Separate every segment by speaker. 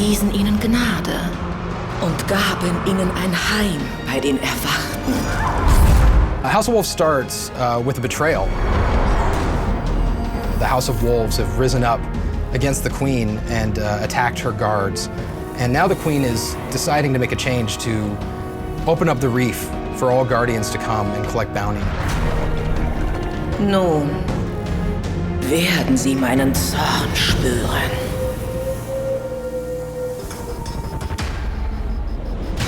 Speaker 1: erwiesen ihnen Gnade und gaben ihnen ein Heim bei den Erwachten.
Speaker 2: House of Wolves starts with a betrayal. The House of Wolves have risen up against the Queen and attacked her guards. And now the Queen is deciding to make a change to open up the reef for all Guardians to come and collect bounty.
Speaker 1: Nun werden sie meinen Zorn spüren.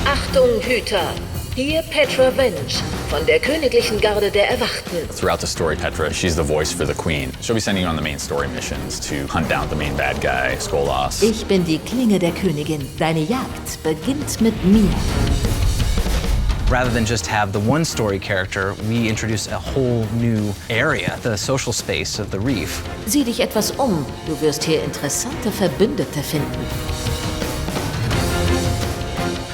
Speaker 3: Achtung, Hüter! Hier Petra Vench von der Königlichen Garde der Erwachten.
Speaker 4: Throughout the story, Petra, she's the voice for the Queen. She'll be sending you on the main story missions to hunt down the main bad guy, Skolas.
Speaker 5: Ich bin die Klinge der Königin. Deine Jagd beginnt mit mir.
Speaker 6: Rather than just have the one story character, we introduce a whole new area, the social space of the reef.
Speaker 5: Sieh dich etwas um. Du wirst hier interessante Verbündete finden.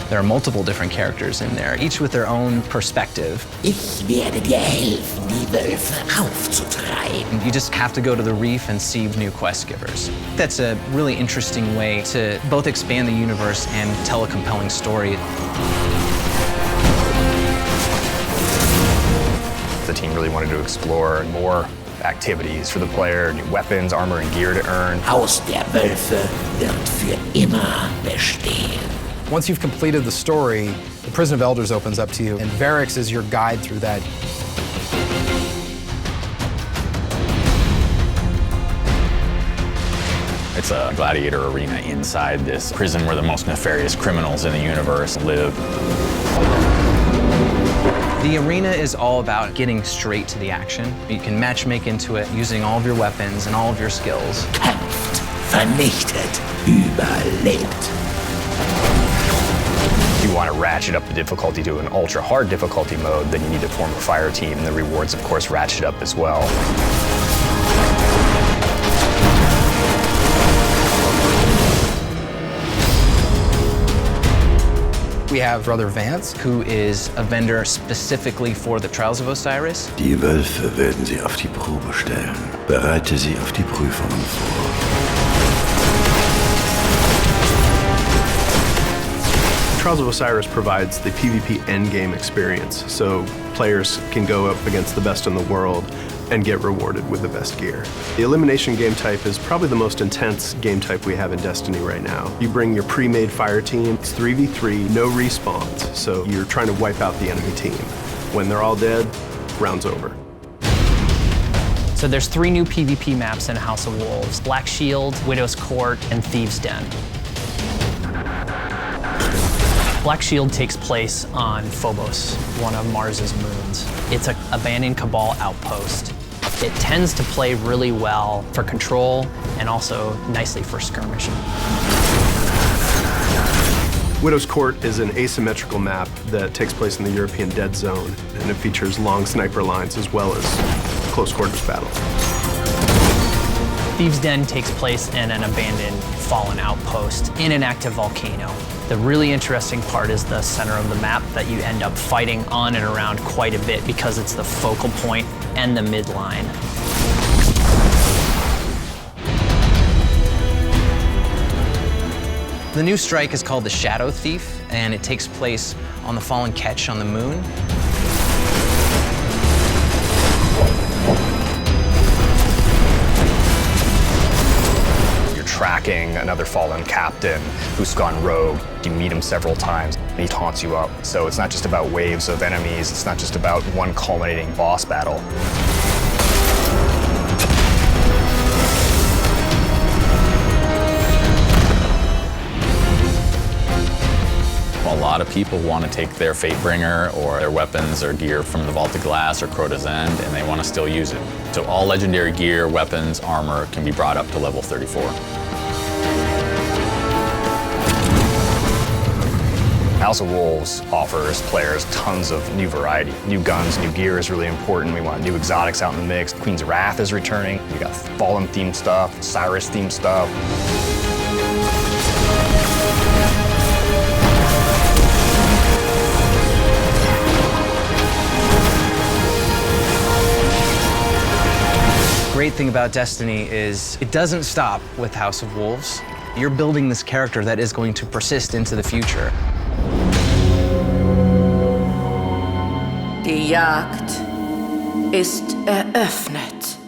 Speaker 6: There are multiple different characters in there, each with their own perspective.
Speaker 7: Ich werde dir helfen, die Wölfe aufzutreiben.
Speaker 6: You just have to go to the reef and see new quest givers. That's a really interesting way to both expand the universe and tell a compelling story.
Speaker 8: The team really wanted to explore more activities for the player, new weapons, armor, and gear to earn.
Speaker 7: Haus der Wölfe wird für immer bestehen.
Speaker 2: Once you've completed the story, the Prison of Elders opens up to you, and Varix is your guide through that.
Speaker 4: It's a gladiator arena inside this prison where the most nefarious criminals in the universe live.
Speaker 6: The arena is all about getting straight to the action. You can matchmake into it using all of your weapons and all of your skills.
Speaker 7: Kämpft, vernichtet, überlebt.
Speaker 8: If you want to ratchet up the difficulty to an ultra-hard difficulty mode, then you need to form a fire team, and the rewards, of course, ratchet up as well.
Speaker 2: We have Brother Vance,
Speaker 6: Who is a vendor specifically for the Trials of Osiris.
Speaker 9: Die Wölfe werden sie auf die Probe stellen. Bereite sie auf die Prüfungen vor.
Speaker 10: Trials of Osiris provides the PvP endgame experience, so players can go up against the best in the world and get rewarded with the best gear. The elimination game type is probably the most intense game type we have in Destiny right now. You bring your pre-made fire team, it's 3v3, no respawns, so you're trying to wipe out the enemy team. When they're all dead, round's over.
Speaker 11: So there's 3 new PvP maps in House of Wolves: Black Shield, Widow's Court, and Thieves' Den. Black Shield takes place on Phobos, one of Mars's moons. It's an abandoned Cabal outpost. It tends to play really well for control and also nicely for skirmishing.
Speaker 10: Widow's Court is an asymmetrical map that takes place in the European Dead Zone, and it features long sniper lines as well as close quarters battles.
Speaker 11: Thieves' Den takes place in an abandoned fallen outpost in an active volcano. The really interesting part is the center of the map that you end up fighting on and around quite a bit because it's the focal point and the midline.
Speaker 6: The new strike is called the Shadow Thief, and it takes place on the fallen Ketch on the moon.
Speaker 8: Tracking another fallen captain who's gone rogue. You meet him several times, and he taunts you up. So it's not just about waves of enemies, it's not just about one culminating boss battle.
Speaker 4: A lot of people want to take their Fatebringer or their weapons or gear from the Vault of Glass or Crota's End, and they want to still use it. So all legendary gear, weapons, armor can be brought up to level 34.
Speaker 8: House of Wolves offers players tons of new variety. New guns, new gear is really important. We want new exotics out in the mix. Queen's Wrath is returning. We got Fallen-themed stuff, Cyrus-themed stuff.
Speaker 6: Great thing about Destiny is it doesn't stop with House of Wolves. You're building this character that is going to persist into the future.
Speaker 1: Die Jagd ist eröffnet.